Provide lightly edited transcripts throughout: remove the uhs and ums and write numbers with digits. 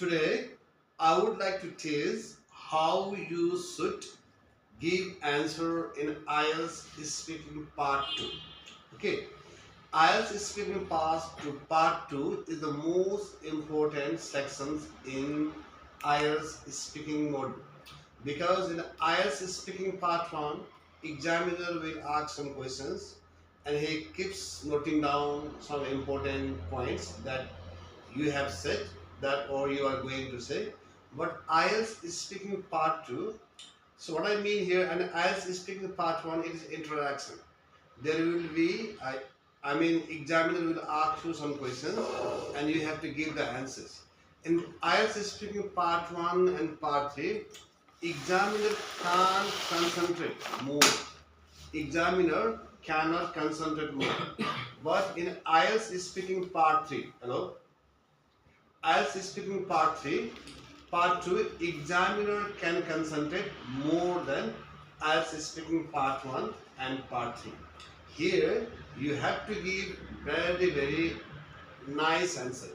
Today, I would like to teach how you should give answer in IELTS speaking part 2. Okay, IELTS speaking part 2 is the most important sections in IELTS speaking module because in IELTS speaking part 1, examiner will ask some questions and he keeps noting down some important points that you have said that or you are going to say. But IELTS is speaking part 2. So what I mean here, and IELTS is speaking part 1, it is interaction. There will be, I mean, examiner will ask you some questions and you have to give the answers. In IELTS is speaking part 1 and part 3, examiner can't concentrate more. Examiner cannot concentrate more. But in IELTS is speaking part 3, hello? IELTS speaking part 3, part 2, examiner can concentrate more than IELTS speaking part 1 and part 3. Here you have to give very nice answer,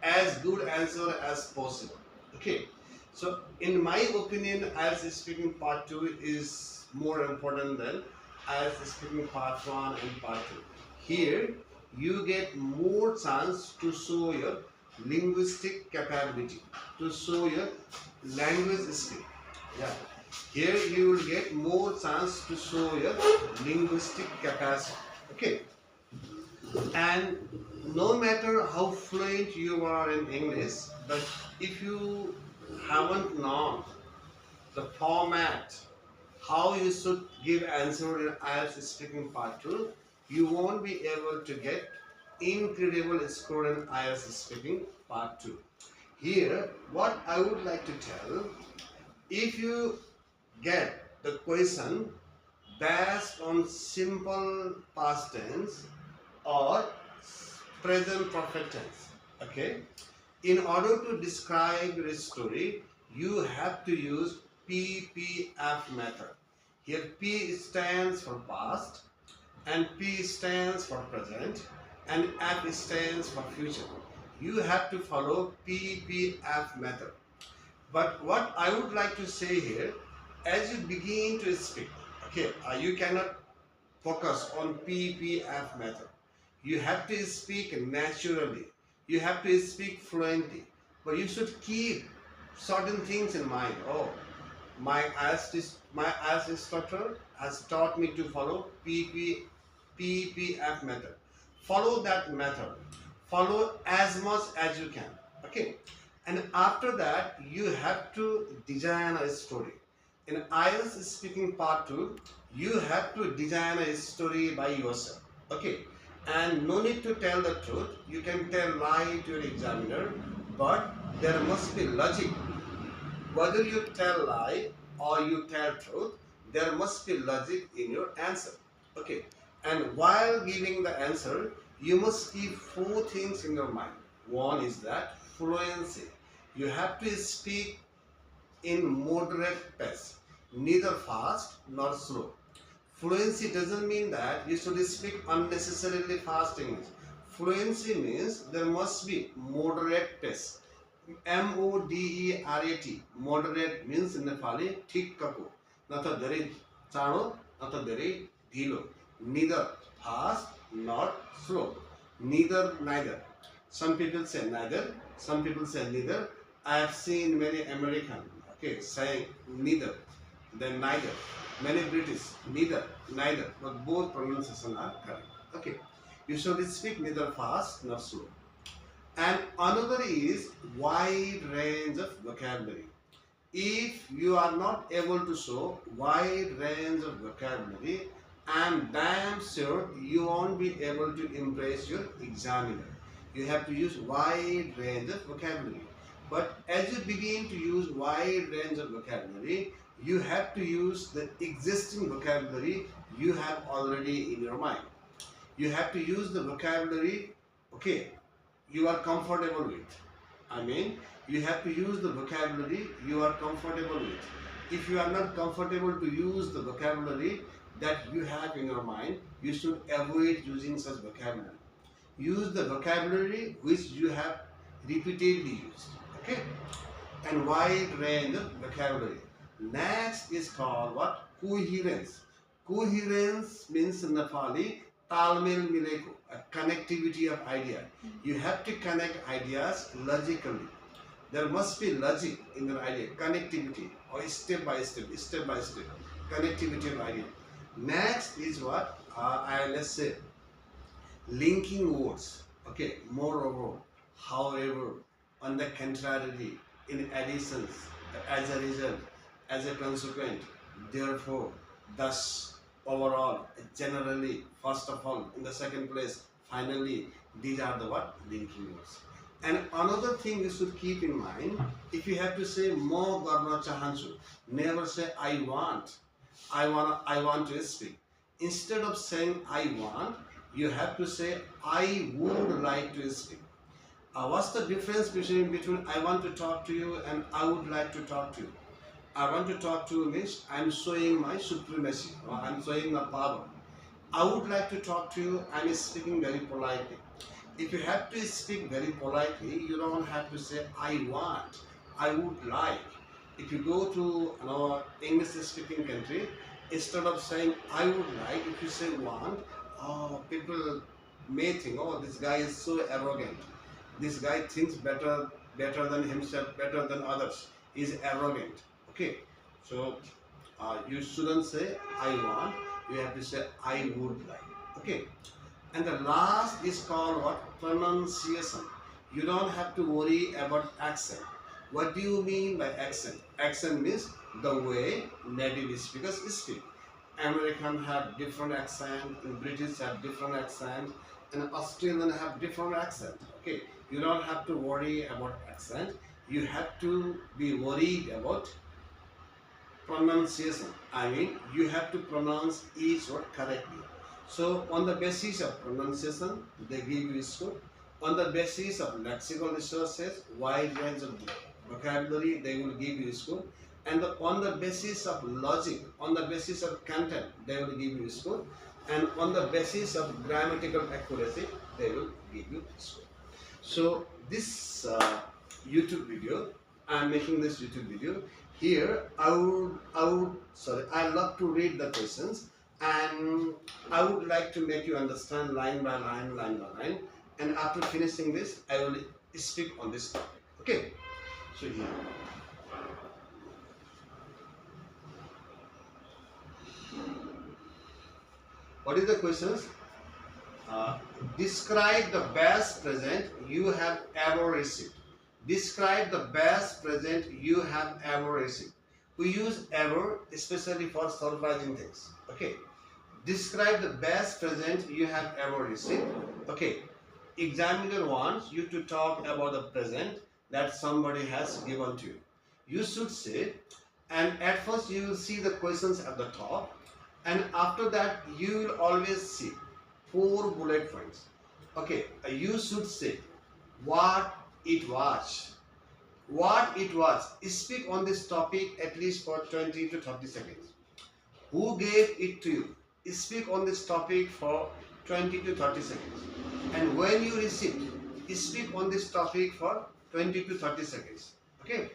as good answer as possible. Okay, so in my opinion, IELTS speaking part 2 is more important than IELTS speaking part 1 and part 2. Here you get more chance to show your linguistic capability, to show your language skill. Yeah, here you will get more chance to show your linguistic capacity. Okay, and no matter how fluent you are in English, but if you haven't known the format, how you should give answer in IELTS speaking part 2, you won't be able to get incredible score in IELTS speaking part 2. Here, what I would like to tell, if you get the question based on simple past tense or present perfect tense, okay, in order to describe your story, you have to use PPF method. Here P stands for past and P stands for present and F stands for future. You have to follow PPF method. But what I would like to say here, as you begin to speak, okay, you cannot focus on PPF method. You have to speak naturally. You have to speak fluently. But you should keep certain things in mind. Oh, my IELTS instructor has taught me to follow PPF method. Follow that method. Follow as much as you can. Okay. And after that, you have to design a story. In IELTS speaking part 2, you have to design a story by yourself. Okay. And no need to tell the truth. You can tell lie to your examiner, but there must be logic. Whether you tell lie or you tell truth, there must be logic in your answer. Okay. And while giving the answer, you must keep 4 things in your mind. One is that fluency. You have to speak in moderate pace, neither fast nor slow. Fluency doesn't mean that you should speak unnecessarily fast English. Fluency means there must be moderate pace. MODERAT. Moderate means in Nepali ठिक्कको. न त धेरै चाँडो न त धेरै ढिलो. Neither fast nor slow. Neither. Some people say neither. Some people say neither. I have seen many American saying neither, then neither. Many British neither, but both pronunciations are correct. Okay, you should speak neither fast nor slow. And another is wide range of vocabulary. If you are not able to show wide range of vocabulary, I am damn sure you won't be able to impress your examiner. You have to use wide range of vocabulary. But as you begin to use wide range of vocabulary, you have to use the existing vocabulary you have already in your mind. You have to use the vocabulary, okay, you are comfortable with. I mean, you have to use the vocabulary you are comfortable with. If you are not comfortable to use the vocabulary that you have in your mind, you should avoid using such vocabulary. Use the vocabulary which you have repeatedly used. Okay. and wide range of vocabulary. Next is called what? Coherence. Coherence means in Nepali, talmel mileko, a connectivity of idea. You have to connect ideas logically. There must be logic in an idea, connectivity, or step by step, connectivity of idea. Next is what? Let's say linking words. Okay, moreover, however, on the contrary, in addition, as a result, as a consequent, therefore, thus, overall, generally, first of all, in the second place, finally, these are the what? Linking words. And another thing you should keep in mind, if you have to say mo garna chahanchu, never say I want. I want to speak. Instead of saying I want, you have to say I would like to speak. What's the difference between I want to talk to you and I would like to talk to you? I want to talk to you means I'm showing my supremacy or I'm showing my power. I would like to talk to you, I'm speaking very politely. If you have to speak very politely, you don't have to say I want, I would like. If you go to an English speaking country, instead of saying I would like, if you say want, people may think, oh, this guy is so arrogant. This guy thinks better than himself, better than others. He is arrogant. Okay, so you shouldn't say I want. You have to say I would like. Okay, and the last is called what? Pronunciation. You don't have to worry about accent. What do you mean by accent? Accent means the way native speakers speak. American have different accent, British have different accent, and Australian have different accent. Okay, you don't have to worry about accent. You have to be worried about pronunciation. I mean, you have to pronounce each word correctly. So, on the basis of pronunciation, they give you score. On the basis of lexical resources, wide range of vocabulary, they will give you score. And on the basis of logic, on the basis of content, they will give you score. And on the basis of grammatical accuracy, they will give you score. So, this YouTube video, I am making this YouTube video. Here, I love to read the questions, and I would like to make you understand line by line, line by line. And after finishing this, I will speak on this topic. Okay? So here. What is the questions? Describe the best present you have ever received. Describe the best present you have ever received. We use ever especially for surprising things. Okay. Describe the best present you have ever received. Okay. Examiner wants you to talk about the present that somebody has given to you. You should say, and at first you will see the questions at the top, and after that you will always see 4 bullet points. Okay, you should say what it was. What it was. Speak on this topic at least for 20 to 30 seconds. Who gave it to you? Speak on this topic for 20 to 30 seconds. And when you receive, speak on this topic for 20 to 30 seconds. Okay?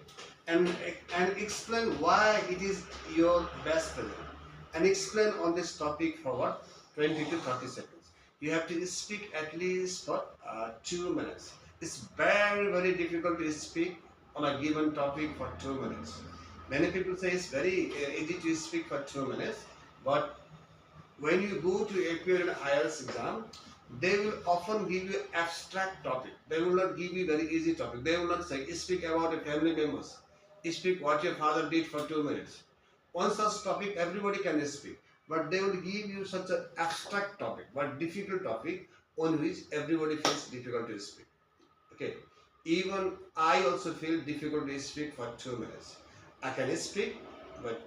And explain why it is your best present. And explain on this topic for what? 20 to 30 seconds. You have to speak at least for 2 minutes. It's very, very difficult to speak on a given topic for 2 minutes. Many people say it's very easy to speak for 2 minutes, but when you go to appear in IELTS exam, they will often give you abstract topic. They will not give you very easy topic. They will not say, speak about your family members. Speak what your father did for 2 minutes. On such topic, everybody can speak. But they will give you such an abstract topic, but difficult topic on which everybody feels difficult to speak. Okay. Even I also feel difficult to speak for 2 minutes. I can speak, but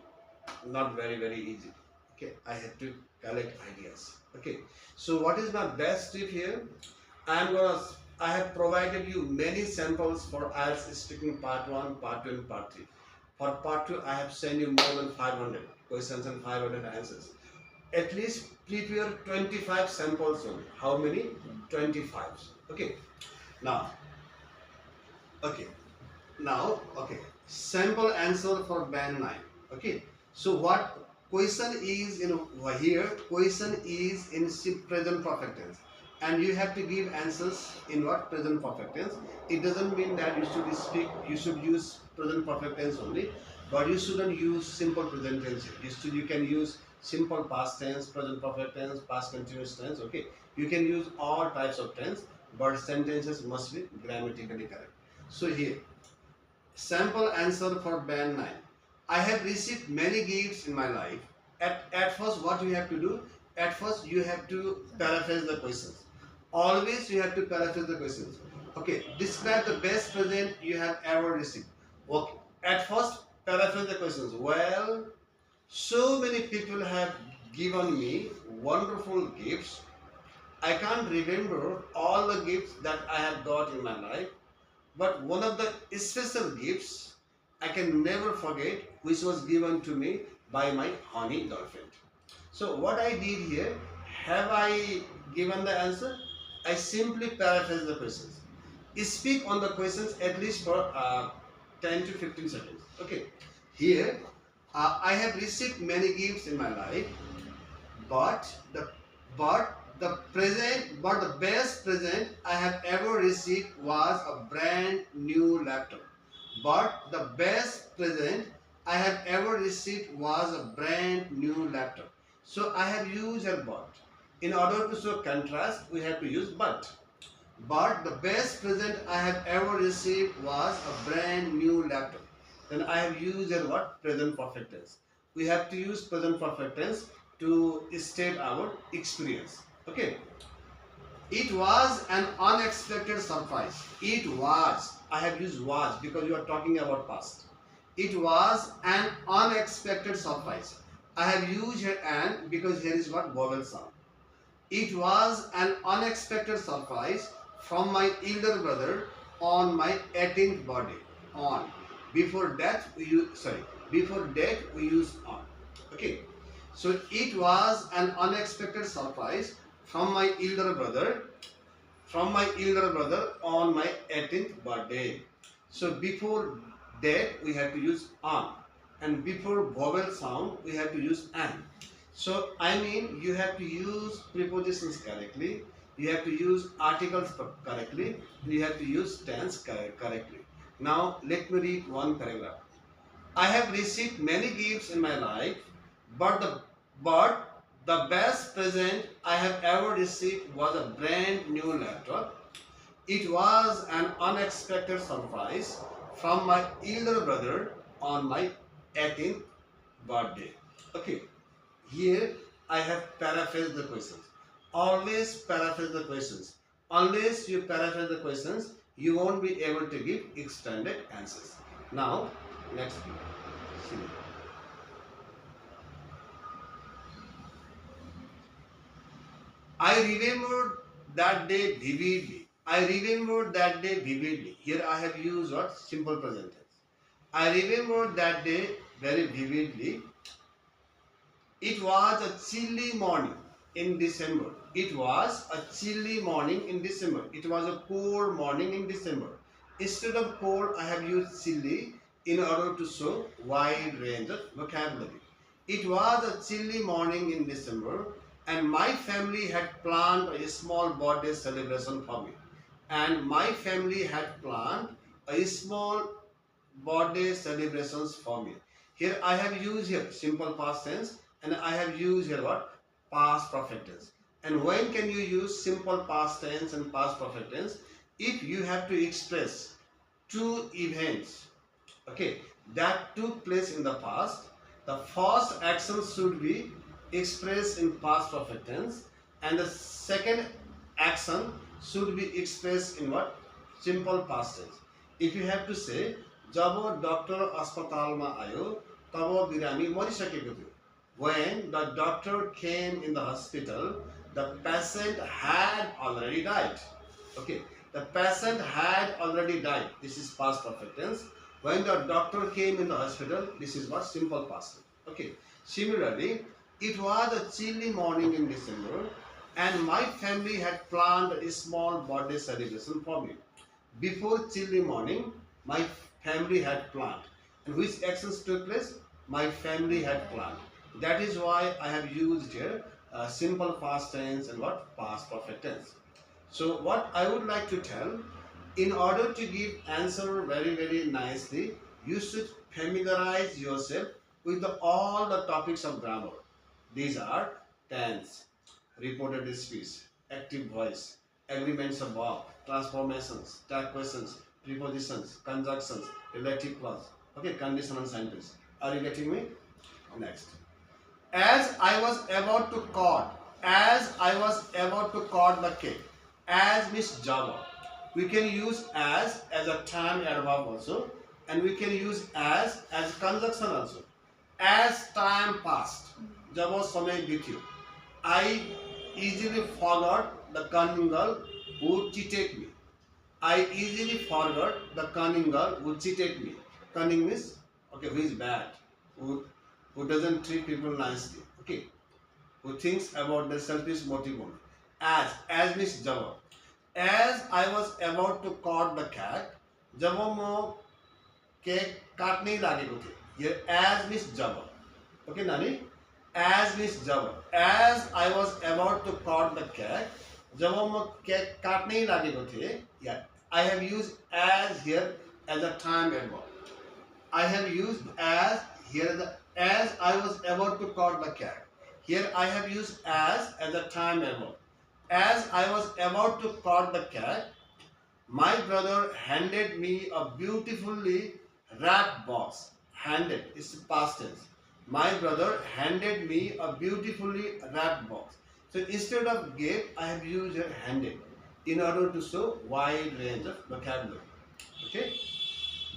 not very, very easy. Okay. I have to collect ideas. Okay. So what is my best tip here? I have provided you many samples for IELTS speaking part 1, part 2 and part 3. For part 2, I have sent you more than 500 questions and 500 answers. At least prepare 25 samples only. How many? 25. Okay. Now, okay. Sample answer for band 9. Okay. So what question is in here? Question is in present perfect tense, and you have to give answers in what present perfect tense. It doesn't mean that you should speak. You should use present perfect tense only, but you shouldn't use simple present tense. You can use simple past tense, present perfect tense, past continuous tense. Okay. You can use all types of tense, but sentences must be grammatically correct. So here, sample answer for band 9. I have received many gifts in my life. At first, what you have to do? At first, you have to paraphrase the questions. Always you have to paraphrase the questions. Okay, describe the best present you have ever received. Okay, at first, paraphrase the questions. Well, so many people have given me wonderful gifts. I can't remember all the gifts that I have got in my life, but one of the special gifts I can never forget, which was given to me by my honey girlfriend. So what I did here, have I given the answer? I simply paraphrase the questions. Speak on the questions at least for 10 to 15 seconds. Okay. Here, I have received many gifts in my life, but the best present I have ever received was a brand new laptop. But the best present I have ever received was a brand new laptop. So I have used a but. In order to show contrast, we have to use but. But the best present I have ever received was a brand new laptop. Then I have used a what? Present perfect tense. We have to use present perfect tense to state our experience. Okay. It was an unexpected surprise. It was. I have used was because you are talking about past. It was an unexpected surprise. I have used here an because here is what vowel sound. It was an unexpected surprise from my elder brother on my 18th birthday. On. Before that we use we use on. Okay. So it was an unexpected surprise from my elder brother on my 18th birthday. So before that we have to use on, and before vowel sound we have to use an. So I mean you have to use prepositions correctly, you have to use articles correctly, you have to use tense correctly. Now let me read one paragraph. I have received many gifts in my life, but the best present I have ever received was a brand new laptop. It was an unexpected surprise from my elder brother on my 18th birthday. Okay, here I have paraphrased the questions. Always paraphrase the questions. Unless you paraphrase the questions, you won't be able to give extended answers. Now, next see. I remember that day vividly. I remember that day vividly. Here I have used what? Simple present tense. I remember that day very vividly. It was a chilly morning in December. It was a chilly morning in December. It was a cold morning in December. Instead of cold, I have used chilly in order to show wide range of vocabulary. It was a chilly morning in December, and my family had planned a small birthday celebration for me. And my family had planned a small birthday celebrations for me. Here I have used here simple past tense, and I have used here what? Past perfect tense. And when can you use simple past tense and past perfect tense? If you have to express two events, okay, that took place in the past, the first action should be expressed in past perfect tense, and the second action should be expressed in what? Simple past tense. If you have to say जब doctor अस्पतालमा आयो तब बिरामी मरिसकेको थियो. When the doctor came in the hospital, the patient had already died. Okay, the patient had already died. This is past perfect tense. When the doctor came in the hospital, this is what? Simple past tense. Okay. Similarly, it was a chilly morning in December, and my family had planned a small birthday celebration for me. Before chilly morning, my family had planned. And which actions took place? My family had planned. That is why I have used here simple past tense and what? Past perfect tense. So what I would like to tell, in order to give answer very nicely, you should familiarize yourself with all the topics of grammar. These are tense, reported speech, active voice, agreements of verb, transformations, tag questions, prepositions, conjunctions, relative clause, okay, conditional sentence. Are you getting me? Next. As I was about to cut, as I was about to cut the cake, as Miss Java. We can use as a time adverb also, and we can use as conjunction also. As time passed, जब वो समय बीत्यो, I easily forgot the cunning girl who cheated me. I easily forgot the cunning girl who cheated me. Cunning means, okay, who is bad, who, who doesn't treat people nicely, okay, who thinks about the selfish motive only. As means जब, as I was about to cut the cat, जब म cake काट्नै लागेको थिएँ. Here as means जब. Okay, Nani? As means जब. As I was about to cut the cake, जब म cake काट्नै लागेको थिएँ. Yeah, I have used as here as a time adverb. I have used as here as I was about to cut the cake. Here I have used as a time adverb. As I was about to cut the cake, my brother handed me a beautifully wrapped box. Handed is past tense. My brother handed me a beautifully wrapped box. So instead of gave, I have used here handed in order to show wide range of vocabulary. Okay.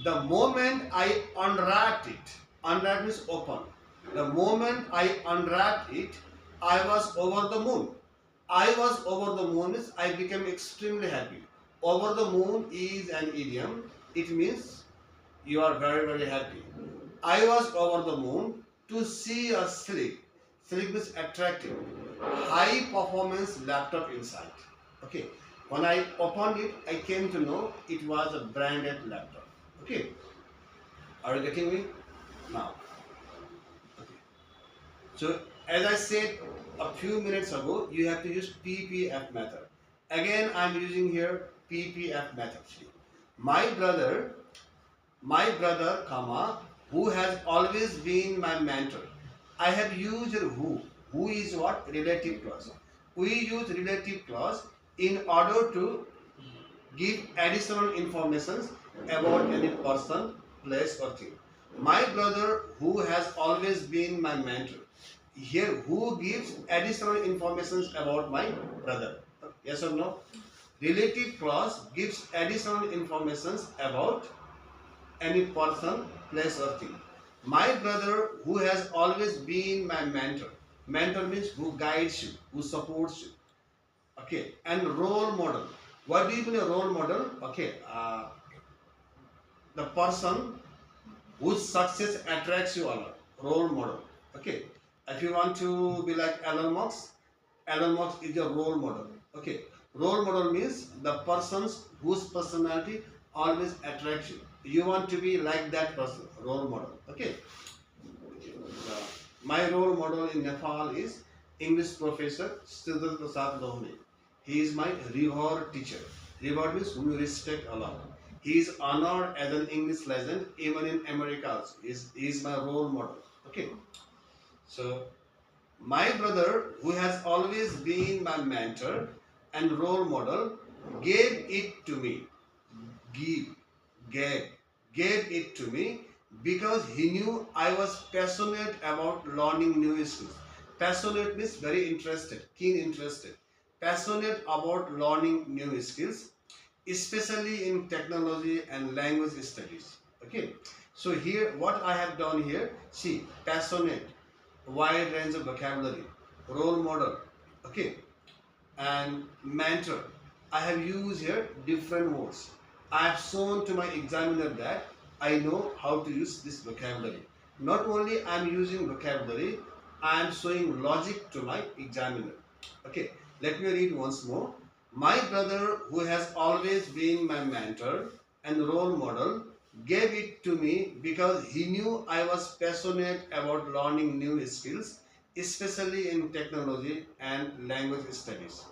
The moment I unwrapped means open. The moment I unwrapped it, I was over the moon. I was over the moon means I became extremely happy. Over the moon is an idiom. It means you are very happy. I was over the moon to see a sleek. Sleek means attractive, high performance laptop inside. Okay. When I opened it, I came to know it was a branded laptop. Okay. Are you getting me? Now. Okay. So as I said a few minutes ago, you have to use PPF method. Again, I am using here PPF method. My brother, comma, who has always been my mentor. I have used who. Who is what? Relative clause. We use relative clause in order to give additional information about any person, place or thing. My brother who has always been my mentor. Here who gives additional information about my brother. Yes or no? Relative clause gives additional information about any person, place or thing. My brother who has always been my mentor. Mentor means who guides you, who supports you. Okay, and role model. What do you mean a role model? Okay, the person whose success attracts you a lot. Role model. Okay, if you want to be like Elon Musk is your role model. Okay, role model means the persons whose personality always attracts you. You want to be like that person. Role model. Okay. My role model in Nepal is English professor Siddharth Prasad Lohne. He is my revered teacher. Revered means whom you respect a lot. He is honored as an English legend even in America. He is my role model. Okay. So, my brother, who has always been my mentor and role model, gave it to me. Gave it to me because he knew I was passionate about learning new skills. Passionate means very interested, keen interested. Passionate about learning new skills, especially in technology and language studies. Okay. So here, what I have done here, see, passionate, wide range of vocabulary, role model, okay, and mentor. I have used here different words. I have shown to my examiner that I know how to use this vocabulary. Not only I am using vocabulary, I am showing logic to my examiner. Okay, let me read once more. My brother, who has always been my mentor and role model, gave it to me because he knew I was passionate about learning new skills, especially in technology and language studies.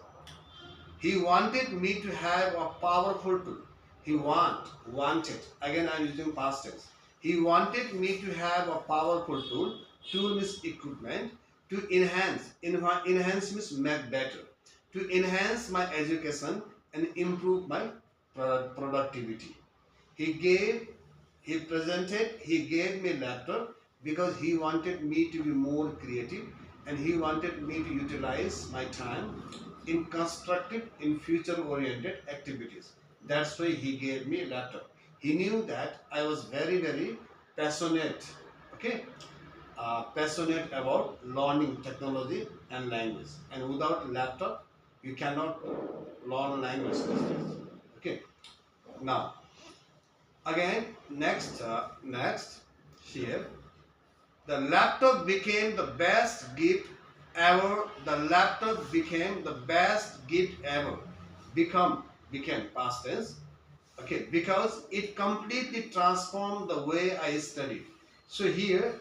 He wanted me to have a powerful tool. Wanted. Again, I'm using past tense. He wanted me to have a powerful tool. Tool means equipment to enhance. Enhance means make better. To enhance my education and improve my productivity. He gave, he gave me laptop because he wanted me to be more creative and he wanted me to utilize my time in constructive, in future-oriented activities. That's why he gave me laptop. He knew that I was very, very passionate, okay, passionate about learning technology and language. And without laptop, you cannot learn language these days. Okay. Now, again, next here, the laptop became the best gift ever. The laptop became the best gift ever. Became past tense. Okay, because it completely transformed the way I studied. So here,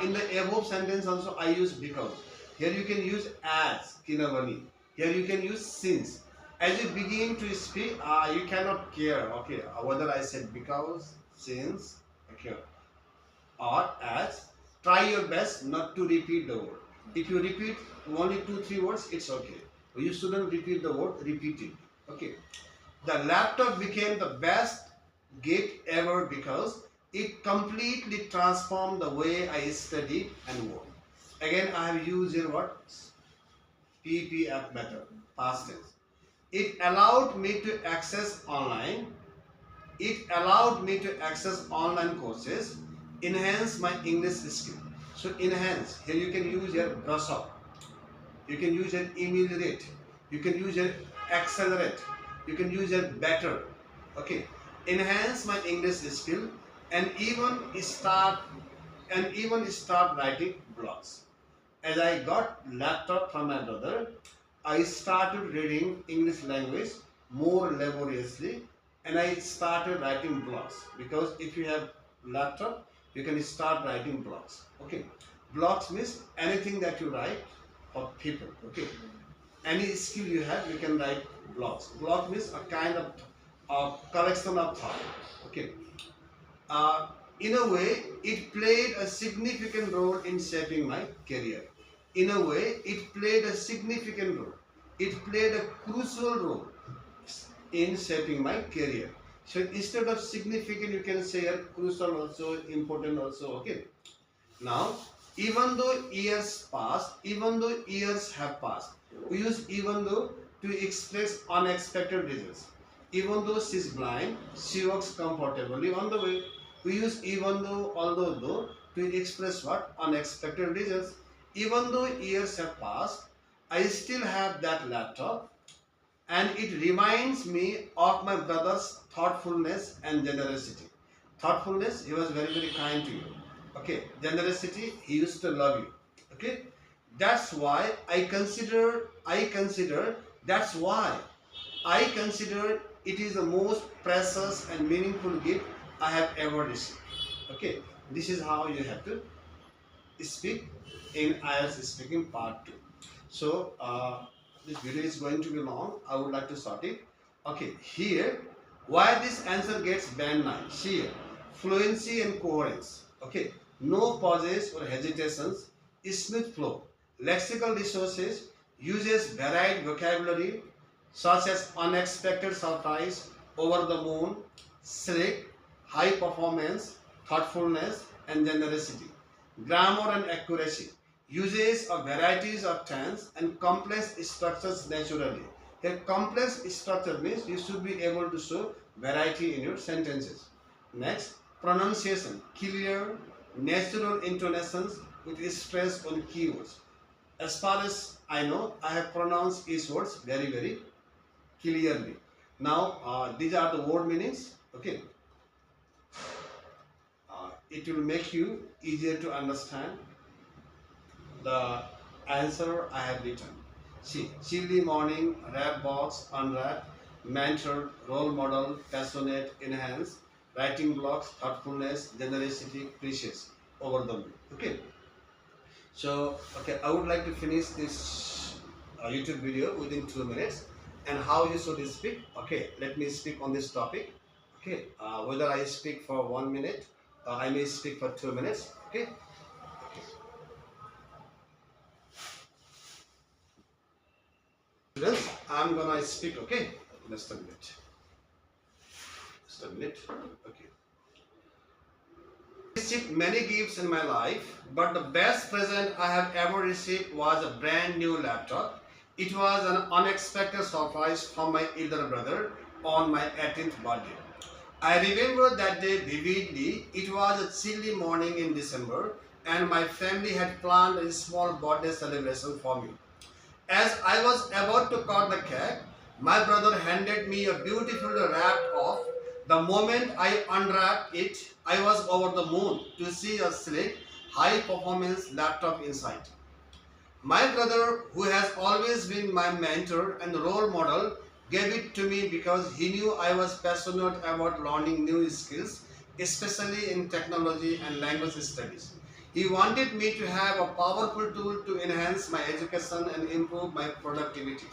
in the above sentence also I use because. Here you can use as, kinavani. Here you can use since. As you begin to speak, you cannot care, okay, whether I said because, since, okay, or as. Try your best not to repeat the word. If you repeat only 2-3 words, it's okay. You shouldn't repeat the word repeatedly. Okay. The laptop became the best gift ever because it completely transformed the way I studied and work. Again, I have used here what? PPF method, past tense. It allowed me to access online. It allowed me to access online courses, enhance my English skill. So enhance, here you can use your brush up. You can use your ameliorate. You can use your accelerate. You can use your better. Okay. Enhance my English skill and even start writing blogs. As I got laptop from my brother, I started reading English language more laboriously and I started writing blogs because if you have laptop, you can start writing blogs. Okay. Blogs means anything that you write for people. Okay. Any skill you have, you can write blogs. Blog means a kind of collection of thought. Okay. In a way, it played a significant role in shaping my career. In a way, it played a significant role. It played a crucial role in shaping my career. So instead of significant, you can say crucial also, important also. Okay. Now, even though years have passed, we use even though to express unexpected results. Even though she is blind, she works comfortably on the way. We use even though, although though to express what? Unexpected results. Even though years have passed, I still have that laptop and it reminds me of my brother's thoughtfulness and generosity. Thoughtfulness, he was very, very kind to you. Okay, generosity, he used to love you. Okay, that's why that's why I consider it is the most precious and meaningful gift I have ever received. Okay, this is how you have to speak in IELTS speaking part 2. So, this video is going to be long. I would like to sort it. Okay, here, why this answer gets band 9? Here, fluency and coherence. Okay, no pauses or hesitations, smooth flow. Lexical resources uses varied vocabulary such as unexpected surprise, over the moon, slick, high performance, thoughtfulness, and generosity. Grammar and accuracy uses of varieties of tense and complex structures naturally. Here, complex structure means you should be able to show variety in your sentences. Next, pronunciation, clear, natural intonations with stress on keywords. As far as I know, I have pronounced these words very, very clearly. Now, these are the word meanings. Okay. It will make you easier to understand the answer I have written. See, chilly morning, rap box, unwrap, mentor, role model, passionate, enhance, writing blocks, thoughtfulness, generosity, precious over the moon. Okay. So, okay, I would like to finish this YouTube video within 2 minutes. And how you should speak. Okay, let me speak on this topic. Okay, whether I speak for 1 minute, I may speak for 2 minutes. Okay. Students, I'm gonna speak. Okay, just a minute. Just a minute. Okay. I received many gifts in my life, but the best present I have ever received was a brand new laptop. It was an unexpected surprise from my elder brother on my 18th birthday. I remember that day vividly. It was a chilly morning in December, and my family had planned a small birthday celebration for me. As I was about to cut the cake, my brother handed me a beautifully wrapped off. The moment I unwrapped it, I was over the moon to see a sleek, high performance laptop inside. My brother, who has always been my mentor and role model, gave it to me because he knew I was passionate about learning new skills, especially in technology and language studies. He wanted me to have a powerful tool to enhance my education and improve my productivity.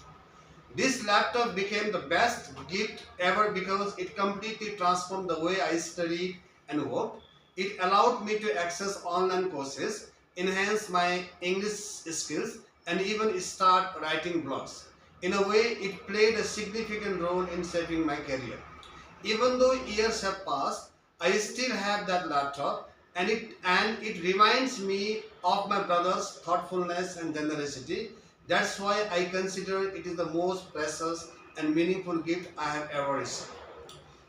This laptop became the best gift ever because it completely transformed the way I studied and worked. It allowed me to access online courses, enhance my English skills, and even start writing blogs. In a way, it played a significant role in shaping my career. Even though years have passed, I still have that laptop, and it reminds me of my brother's thoughtfulness and generosity. That's why I consider it is the most precious and meaningful gift I have ever received.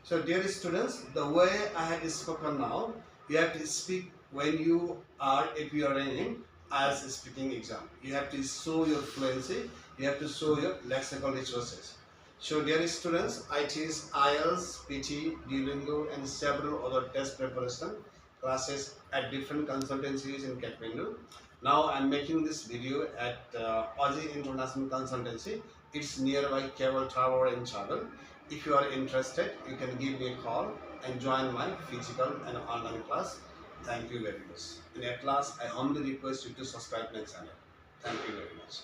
So, dear students, the way I have spoken now, you have to speak when you are appearing as a speaking exam. You have to show your fluency, you have to show your lexical resources. So, dear students, I teach IELTS, PT, Duolingo, and several other test preparation classes at different consultancies in Kathmandu. Now, I am making this video at Aussie International Consultancy. It's nearby Cable Tower in Chadal. If you are interested, you can give me a call and join my physical and online class. Thank you very much. And at last, I humbly request you to subscribe my channel. Thank you very much.